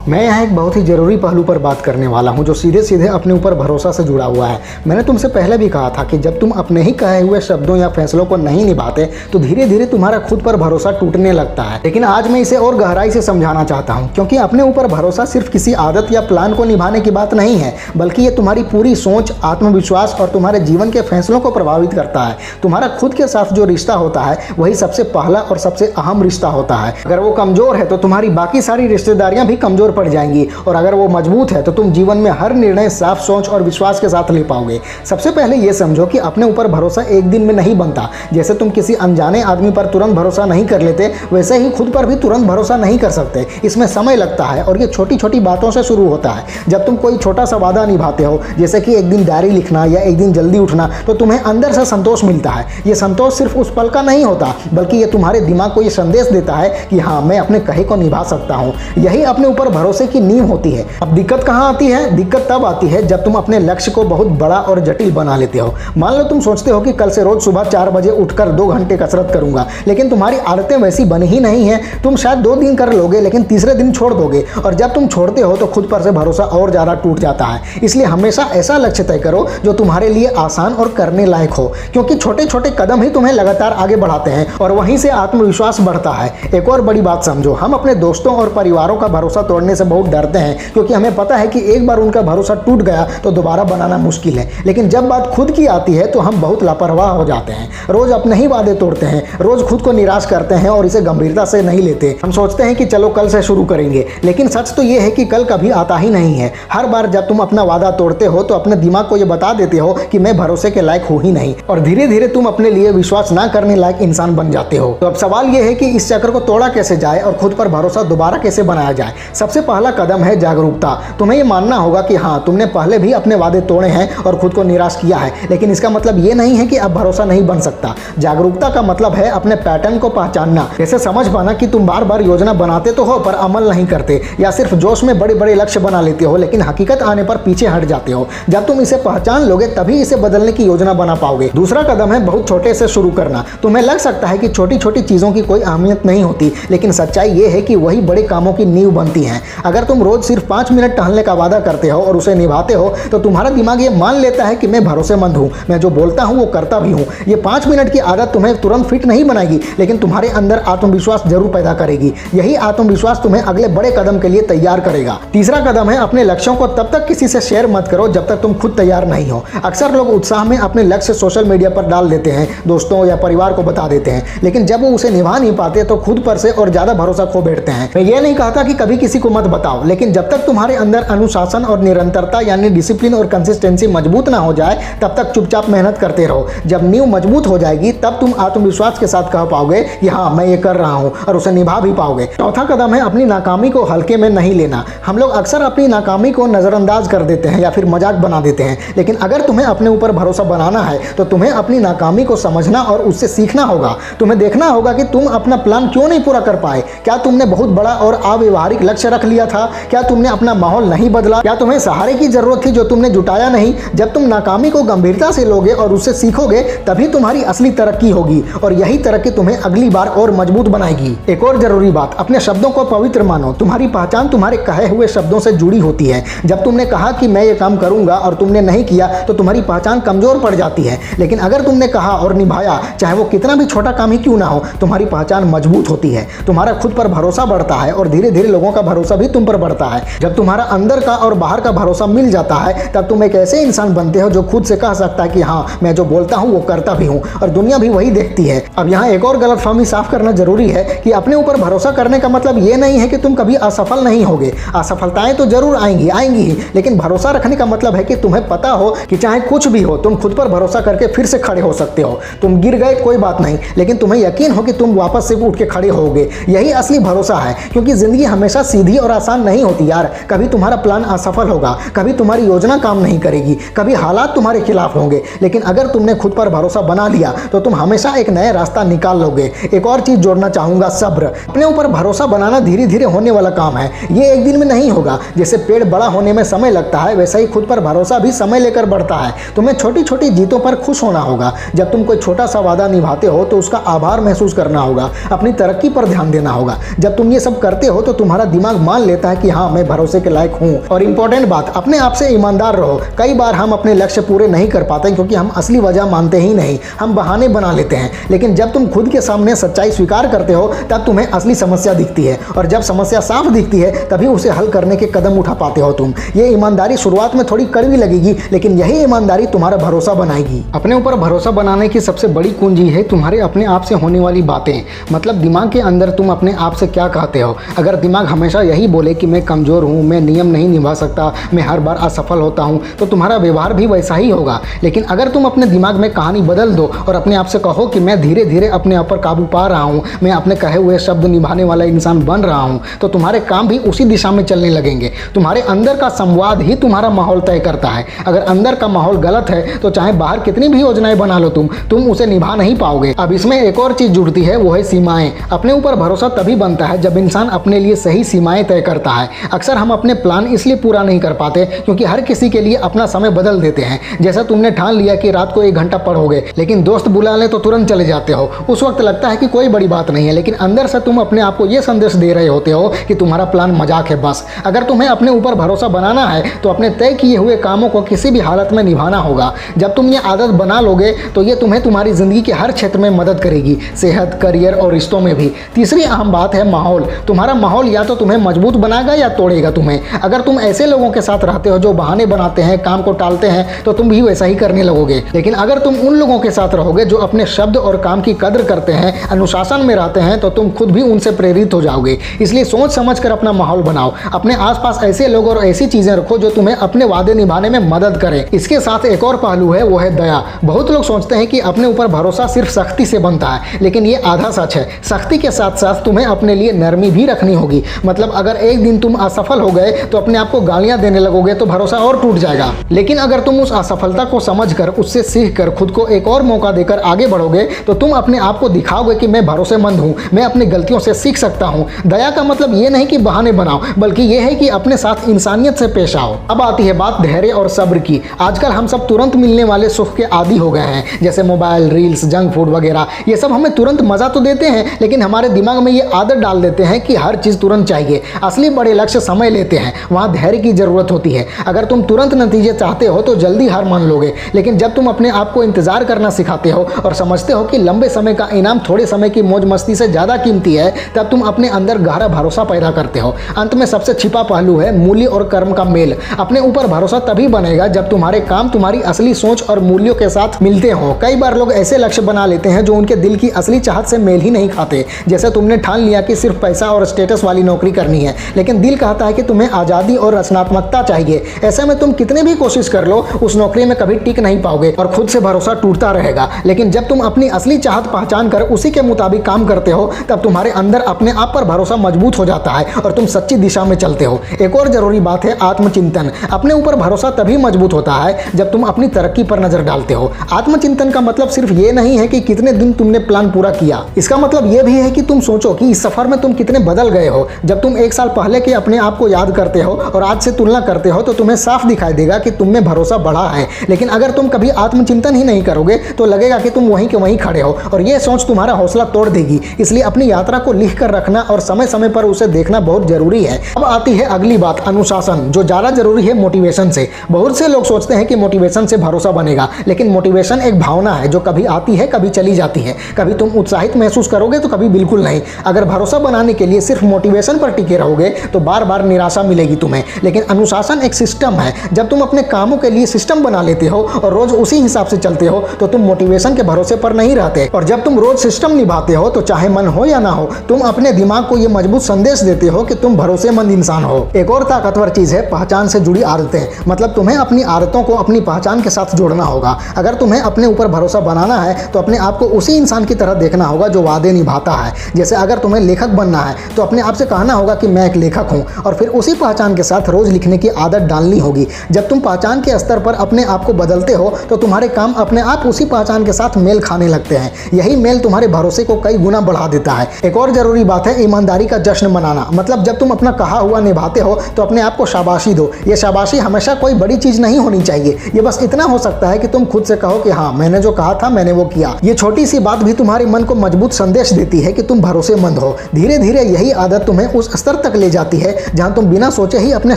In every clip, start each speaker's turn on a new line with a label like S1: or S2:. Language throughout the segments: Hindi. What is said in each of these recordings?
S1: मैं यहाँ एक बहुत ही ज़रूरी पहलू पर बात करने वाला हूँ जो सीधे सीधे अपने ऊपर भरोसा से जुड़ा हुआ है। मैंने तुमसे पहले भी कहा था कि जब तुम अपने ही कहे हुए शब्दों या फैसलों को नहीं निभाते तो धीरे धीरे तुम्हारा खुद पर भरोसा टूटने लगता है। लेकिन आज मैं इसे और गहराई से समझाना चाहता हूँ, क्योंकि अपने ऊपर भरोसा सिर्फ किसी आदत या प्लान को निभाने की बात नहीं है, बल्कि ये तुम्हारी पूरी सोच, आत्मविश्वास और तुम्हारे जीवन के फैसलों को प्रभावित करता है। तुम्हारा खुद के साथ जो रिश्ता होता है वही सबसे पहला और सबसे अहम रिश्ता होता है। अगर वो कमजोर है तो तुम्हारी बाकी सारी रिश्तेदारियां भी कमजोर पड़ जाएंगी, और अगर वो मजबूत है तो तुम जीवन में हर निर्णय साफ सोच और विश्वास के साथ ले पाओगे। सबसे पहले ये समझो कि अपने ऊपर भरोसा एक दिन में नहीं बनता। जैसे तुम किसी अनजाने आदमी पर तुरंत भरोसा नहीं कर लेते, वैसे ही खुद पर भी तुरंत भरोसा नहीं कर सकते। इसमें समय लगता है और ये छोटी छोटी बातों से शुरू होता है। जब तुम कोई छोटा सा वादा निभाते हो, जैसे कि एक दिन डायरी लिखना या एक दिन जल्दी उठना, तो तुम्हें अंदर से संतोष मिलता है। ये संतोष सिर्फ उस पल का नहीं होता, बल्कि ये तुम्हारे दिमाग को ये संदेश देता है कि हाँ, मैं अपने कहे को निभा सकता हूँ। यही अपने ऊपर भरोसे की नींव होती है। अब दिक्कत कहाँ आती है? दिक्कत तब आती है जब तुम अपने लक्ष्य को बहुत बड़ा और जटिल बना लेते हो। मान लो तुम सोचते हो कि कल से रोज सुबह 4 बजे उठकर 2 घंटे कसरत करूंगा, लेकिन तुम्हारी आदतें वैसी बनी ही नहीं है। तुम शायद 2 दिन कर लोगे, लेकिन तीसरे दिन छोड़ दोगे, और जब तुम छोड़ते हो तो खुद पर से भरोसा और ज्यादा टूट जाता है। इसलिए हमेशा ऐसा लक्ष्य तय करो जो तुम्हारे लिए आसान और करने लायक हो, क्योंकि छोटे छोटे कदम ही तुम्हें लगातार आगे बढ़ाते हैं और वहीं से आत्मविश्वास बढ़ता है। एक और बड़ी बात समझो, हम अपने दोस्तों और परिवारों का भरोसा तोड़ने से बहुत डरते हैं, क्योंकि हमें पता है कि एक बार उनका भरोसा टूट गया तो दोबारा बनाना मुश्किल है। लेकिन जब बात खुद की आती है तो हम बहुत लापरवाह हो जाते हैं। रोज अपने ही वादे तोड़ते हैं, रोज खुद को निराश करते हैं और इसे गंभीरता से नहीं लेते। हम सोचते हैं कि चलो कल से शुरू करेंगे, लेकिन सच तो ये है कि कल कभी आता ही नहीं है। हर बार जब तुम अपना वादा तोड़ते हो तो अपने दिमाग को ये बता देते हो कि मैं भरोसे के लायक हूँ ही नहीं, और धीरे धीरे तुम अपने लिए विश्वास ना करने लायक इंसान बन जाते हो। तो अब सवाल यह है कि इस चक्र को तोड़ा कैसे जाए और खुद पर भरोसा दोबारा कैसे बनाया जाए। सबसे पहला कदम है जागरूकता। तुम्हें ये मानना होगा कि हाँ, तुमने पहले भी अपने वादे तोड़े हैं और खुद को निराश किया है, लेकिन इसका मतलब ये नहीं है कि अब भरोसा नहीं बन सकता। जागरूकता का मतलब है अपने पैटर्न को पहचानना। जैसे समझ पाना कि तुम बार बार योजना बनाते तो हो पर अमल नहीं करते, या सिर्फ जोश में बड़े बड़े लक्ष्य बना लेते हो लेकिन हकीकत आने पर पीछे हट जाते हो। जब तुम इसे पहचान लोगे तभी इसे बदलने की योजना बना पाओगे। दूसरा कदम है बहुत छोटे से शुरू करना। तुम्हें लग सकता है कि छोटी छोटी चीजों की कोई अहमियत नहीं होती, लेकिन सच्चाई ये है कि वही बड़े कामों की नींव बनती हैं। अगर तुम रोज सिर्फ 5 मिनट टहलने का वादा करते हो और उसे निभाते हो तो तुम्हारा दिमाग ये मान लेता है कि मैं भरोसेमंद हूँ, मैं जो बोलता हूँ वो करता भी हूँ। ये 5 मिनट की आदत तुम्हें तुरंत फिट नहीं बनाएगी, लेकिन तुम्हारे अंदर आत्मविश्वास जरूर पैदा करेगी। यही आत्मविश्वास तुम्हें अगले बड़े कदम के लिए तैयार करेगा। तीसरा कदम है अपने लक्ष्यों को तब तक किसी से शेयर मत करो जब तक तुम खुद तैयार नहीं हो। अक्सर लोग उत्साह में अपने लक्ष्य सोशल मीडिया पर डाल देते हैं, दोस्तों या परिवार को बता देते हैं, लेकिन जब वो उसे निभा नहीं पाते तो खुद पर से और ज्यादा भरोसा खो बैठते हैं। मैं ये नहीं कहता कि कभी किसी को मत बताओ, लेकिन जब तक तुम्हारे अंदर अनुशासन और निरंतरता यानी डिसिप्लिन और कंसिस्टेंसी मजबूत ना हो जाए तब तक चुपचाप मेहनत करते रहो। जब नींव मजबूत हो जाएगी तब तुम आत्मविश्वास के साथ कह पाओगे कि हाँ, मैं ये कर रहा हूँ, और उसे निभा भी पाओगे। चौथा कदम है अपनी नाकामी को हल्के में नहीं लेना। हम लोग अक्सर अपनी नाकामी को नजरअंदाज कर देते हैं या फिर मजाक बना देते हैं, लेकिन अगर तुम्हें अपने ऊपर भरोसा बनाना है तो तुम्हें अपनी नाकामी को समझना और उससे सीखना होगा। तुम्हें देखना होगा कि तुम अपना प्लान क्यों नहीं पूरा कर पाए। क्या तुमने बहुत बड़ा और अव्यवहारिक लक्ष्य रख लिया था? क्या तुमने अपना माहौल नहीं बदला? क्या तुम्हें सहारे की जरूरत थी जो तुमने जुटाया नहीं? जब तुम नाकामी को गंभीरता से लोगे और उससे सीखोगे तभी तुम्हारी असली तरक्की होगी, और यही तरक्की तुम्हें अगली बार और मजबूत बनाएगी। एक और जरूरी बात, अपने शब्दों को पवित्र मानो। तुम्हारी पहचान तुम्हारे कहे हुए शब्दों से जुड़ी होती है। जब तुमने कहा कि मैं ये काम करूंगा और तुमने नहीं किया तो तुम्हारी पहचान कमजोर पड़ जाती है, लेकिन अगर तुमने कहा और निभाया, चाहे वो कितना भी छोटा काम ही क्यों ना हो, तुम्हारी पहचान मजबूत होती है। तुम्हारा खुद पर भरोसा बढ़ता है और धीरे धीरे लोगों का भरोसा भी तुम पर बढ़ता है। जब तुम्हारा अंदर का और बाहर का भरोसा मिल जाता है तब तुम एक ऐसे इंसान बनते हो जो खुद से कह सकता है कि हाँ, मैं जो बोलता हूँ वो करता भी हूँ, और दुनिया भी वही देखती है। अब यहाँ एक और गलतफहमी साफ करना जरूरी है कि अपने ऊपर भरोसा करने का मतलब ये नहीं है कि तुम कभी असफल नहीं होगे। असफलताएं तो जरूर आएंगी ही, लेकिन भरोसा रखने का मतलब है कि तुम्हें पता हो कि चाहे कुछ भी हो तुम खुद पर भरोसा करके फिर से खड़े हो सकते हो। तुम गिर गए कोई बात नहीं, लेकिन तुम्हें यकीन हो कि तुम वापस से उठ के खड़े होगे। यही असली भरोसा है, क्योंकि जिंदगी हमेशा सीधी और आसान नहीं होती यार। कभी तुम्हारा प्लान असफल होगा, कभी तुम्हारी योजना काम नहीं करेगी, कभी हालात तुम्हारे खिलाफ होंगे, लेकिन अगर तुमने खुद पर भरोसा बना लिया तो तुम हमेशा एक नया रास्ता निकाल लोगे। एक और चीज जोड़ना चाहूंगा, सब्र। अपने ऊपर भरोसा बनाना धीरे धीरे होने वाला काम है, ये एक दिन में नहीं होगा। जैसे पेड़ बड़ा होने में समय लगता है, वैसा ही खुद पर भरोसा भी समय लेकर बढ़ता है। तुम्हें छोटी छोटी जीतों पर खुश होना होगा। जब तुम कोई छोटा सा वादा निभाते हो तो उसका आभार महसूस करना होगा, अपनी तरक्की पर ध्यान देना होगा। जब तुम ये सब करते हो तो तुम्हारा दिमाग मान मान लेता है कि हाँ मैं भरोसे के लायक हूँ। और इम्पोर्टेंट बात, अपने आप से ईमानदार रहो। कई बार हम अपने लक्ष्य पूरे नहीं कर पाते क्योंकि हम असली वजह मानते ही नहीं, हम बहाने बना लेते हैं। लेकिन जब तुम खुद के सामने सच्चाई स्वीकार करते हो तब तुम्हें असली समस्या दिखती है, और जब समस्या साफ दिखती है तभी उसे हल करने के कदम उठा पाते हो तुम। ये ईमानदारी शुरुआत में थोड़ी कड़वी लगेगी, लेकिन यही ईमानदारी तुम्हारा भरोसा बनाएगी। अपने ऊपर भरोसा बनाने की सबसे बड़ी कुंजी है तुम्हारे अपने आप से होने वाली बातें। मतलब दिमाग के अंदर तुम अपने आप से क्या कहते हो। अगर दिमाग हमेशा यही बोले कि मैं कमज़ोर हूँ, मैं नियम नहीं निभा सकता, मैं हर बार असफल होता हूँ, तो तुम्हारा व्यवहार भी वैसा ही होगा। लेकिन अगर तुम अपने दिमाग में कहानी बदल दो और अपने आप से कहो कि मैं धीरे धीरे अपने आप पर काबू पा रहा हूँ, मैं अपने कहे हुए शब्द निभाने वाला इंसान बन रहा हूँ, तो तुम्हारे काम भी उसी दिशा में चलने लगेंगे। तुम्हारे अंदर का संवाद ही तुम्हारा माहौल तय करता है। अगर अंदर का माहौल गलत है तो चाहे बाहर कितनी भी योजनाएं बना लो तुम उसे निभा नहीं पाओगे। अब इसमें एक और चीज जुड़ती है, वो है सीमाएं। अपने ऊपर भरोसा तभी बनता है जब इंसान अपने लिए सही सीमाएं तय करता है। अक्सर हम अपने प्लान इसलिए पूरा नहीं कर पाते क्योंकि हर किसी के लिए अपना समय बदल देते हैं। जैसा तुमने ठान लिया कि रात को 1 घंटा पढ़ोगे, लेकिन दोस्त बुला ले तो तुरंत चले जाते हो। उस वक्त लगता है कि कोई बड़ी बात नहीं है, लेकिन अंदर से तुम अपने आप को यह संदेश दे रहे होते हो कि तुम्हारा प्लान मजाक है बस। अगर तुम्हें अपने ऊपर भरोसा बनाना है तो अपने तय किए हुए कामों को किसी भी हालत में निभाना होगा। जब तुम ये आदत बना लोगे तो ये तुम्हें तुम्हारी जिंदगी के हर क्षेत्र में मदद करेगी, सेहत, करियर और रिश्तों में भी। तीसरी अहम बात है माहौल। तुम्हारा माहौल या तो तुम्हें मजबूत बनाएगा या तोड़ेगा तुम्हें। अगर तुम ऐसे लोगों के साथ रहते हो जो बहाने बनाते हैं, काम को टालते हैं, तो तुम भी वैसा ही करने लगोगे। लेकिन अगर तुम उन लोगों के साथ रहोगे जो अपने शब्द और काम की कदर करते हैं, अनुशासन में रहते हैं, तो तुम खुद भी उनसे प्रेरित हो जाओगे। इसलिए सोच समझ कर अपना माहौल बनाओ। अपने आसपास ऐसे लोग और ऐसी चीजें रखो जो तुम्हें अपने वादे निभाने में मदद करें। इसके साथ एक और पहलू है, वो है दया। बहुत लोग सोचते हैं कि अपने ऊपर भरोसा सिर्फ सख्ती से बनता है, लेकिन ये आधा सच है। सख्ती के साथ साथ तुम्हें अपने लिए नरमी भी रखनी होगी। मतलब अगर एक दिन तुम असफल हो गए तो अपने आप को गालियां देने लगोगे तो भरोसा और टूट जाएगा। लेकिन अगर तुम उस असफलता को समझकर, उससे सीख कर खुद को एक और मौका देकर आगे बढ़ोगे तो तुम अपने आप को दिखाओगे कि मैं भरोसेमंद हूँ, मैं अपनी गलतियों से सीख सकता हूँ। दया का मतलब ये नहीं कि बहाने बनाओ, बल्कि ये है कि अपने साथ इंसानियत से पेश आओ। अब आती है बात धैर्य और सब्र की। आजकल हम सब तुरंत मिलने वाले सुख के आदी हो गए हैं, जैसे मोबाइल, रील्स, जंक फूड वगैरह। ये सब हमें तुरंत मजा तो देते हैं, लेकिन हमारे दिमाग में ये आदत डाल देते हैं कि हर चीज तुरंत चाहिए। असली बड़े लक्ष्य समय लेते हैं, वहाँ धैर्य की जरूरत होती है। अगर तुम तुरंत नतीजे चाहते हो तो जल्दी हार मान लोगे, लेकिन जब तुम अपने आप को इंतजार करना सिखाते हो और समझते हो कि लंबे समय का इनाम थोड़े समय की मौज मस्ती से ज्यादा कीमती है, तब तुम अपने अंदर गहरा भरोसा पैदा करते हो। अंत में सबसे छिपा पहलू है मूल्य और कर्म का मेल। अपने ऊपर भरोसा तभी बनेगा जब तुम्हारे काम तुम्हारी असली सोच और मूल्यों के साथ मिलते हो। कई बार लोग ऐसे लक्ष्य बना लेते हैं जो उनके दिल की असली चाहत से मेल ही नहीं खाते। जैसे तुमने ठान लिया कि सिर्फ पैसा और स्टेटस वाली नौकरी करनी है, लेकिन दिल कहता है कि तुम्हें आजादी और रचनात्मकता चाहिए। ऐसे में तुम कितने भी कोशिश कर लो, उस नौकरी में कभी टिक नहीं पाओगे और खुद से भरोसा टूटता रहेगा। लेकिन जब तुम अपनी असली चाहत पहचान कर उसी के मुताबिक काम करते हो, तब तुम्हारे अंदर अपने आप पर भरोसा मजबूत हो जाता है और तुम सच्ची दिशा में चलते हो। एक और जरूरी बात है आत्मचिंतन। अपने ऊपर भरोसा तभी मजबूत होता है जब तुम अपनी तरक्की पर नजर डालते हो। आत्मचिंतन का मतलब सिर्फ ये नहीं है कि कितने दिन तुमने प्लान पूरा किया, इसका मतलब ये भी है कि तुम सोचो कि इस सफर में तुम कितने बदल गए हो। जब तुम 1 साल पहले के अपने आप को याद करते हो और आज से तुलना करते हो तो तुम्हें साफ दिखाई देगा कि तुम में भरोसा बढ़ा है। लेकिन अगर तुम कभी आत्मचिंतन ही नहीं करोगे तो लगेगा कि तुम वहीं के वहीं खड़े हो और ये सोच तुम्हारा हौसला तोड़ देगी। इसलिए अपनी यात्रा को लिख कर रखना और समय समय पर उसे देखना बहुत जरूरी है। अब आती है अगली बात, अनुशासन, जो ज्यादा जरूरी है मोटिवेशन से। बहुत से लोग सोचते हैं कि मोटिवेशन से भरोसा बनेगा, लेकिन मोटिवेशन एक भावना है जो कभी आती है, कभी चली जाती है। कभी तुम उत्साहित महसूस करोगे तो कभी बिल्कुल नहीं। अगर भरोसा बनाने के लिए सिर्फ मोटिवेशन पर टिके रहोगे तो बार बार निराशा मिलेगी तुम्हें। लेकिन अनुशासन एक सिस्टम है। जब तुम अपने कामों के लिए सिस्टम बना लेते हो और रोज उसी हिसाब से चलते हो तो तुम मोटिवेशन के भरोसे पर नहीं रहते। और जब तुम रोज सिस्टम निभाते हो तो चाहे मन हो या ना हो, तुम अपने दिमाग को यह मजबूत संदेश देते हो कि तुम भरोसेमंद इंसान हो। एक और ताकतवर चीज है पहचान से जुड़ी आदतें। मतलब तुम्हें अपनी आदतों को अपनी पहचान के साथ जोड़ना होगा। अगर तुम्हें अपने ऊपर भरोसा बनाना है तो अपने आप को उसी इंसान की तरह देखना होगा जो वादे निभाता है। जैसे अगर तुम्हें लेखक बनना है तो अपने आप से कहना होगा कि मैं एक लेखक हूं, और फिर उसी पहचान के साथ रोज लिखने की आदत डालनी होगी। जब तुम पहचान के स्तर पर अपने आप को बदलते हो तो तुम्हारे काम अपने आप उसी पहचान के साथ मेल खाने लगते हैं। यही मेल तुम्हारे भरोसे को कई गुना बढ़ा देता है। एक और जरूरी बात है ईमानदारी का जश्न मनाना। मतलब जब तुम अपना कहा हुआ निभाते हो तो अपने आप को शाबाशी दो। ये शाबाशी हमेशा कोई बड़ी चीज नहीं होनी चाहिए। ये बस इतना हो सकता है कि तुम खुद से कहो कि हाँ, मैंने जो कहा था मैंने वो किया। ये छोटी सी बात भी तुम्हारे मन को मजबूत संदेश देती है कि तुम भरोसेमंद हो। धीरे धीरे यही आदत तुम्हें उस स्तर तक ले जाती है जहां तुम बिना सोचे ही अपने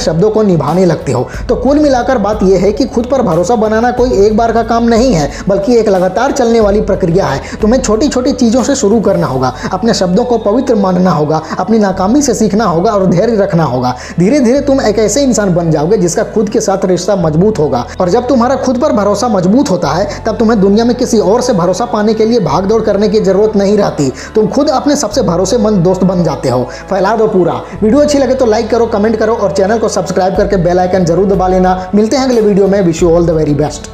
S1: शब्दों को निभाने लगते हो। तो कुल मिलाकर बात यह है कि खुद पर भरोसा बनाना कोई एक बार का काम नहीं है, बल्कि एक लगातार चलने वाली प्रक्रिया है। तुम्हें छोटी छोटी चीज़ों से शुरू करना होगा, अपने शब्दों को पवित्र मानना होगा, अपनी नाकामी से सीखना होगा और धैर्य रखना होगा। धीरे धीरे तुम एक ऐसे इंसान बन जाओगे जिसका खुद के साथ रिश्ता मजबूत होगा। और जब तुम्हारा खुद पर भरोसा मजबूत होता है तब तुम्हें दुनिया में किसी और से भरोसा पाने के लिए भाग दौड़ करने की जरूरत नहीं रहती। तुम खुद अपने सबसे भरोसेमंद दोस्त बन जाते हो। फैला दो पूरा। वीडियो अच्छी लगे तो लाइक करो, कमेंट करो और चैनल को सब्सक्राइब करके बेल आइकन जरूर दबा लेना। मिलते हैं अगले वीडियो में। Wish you all the very best.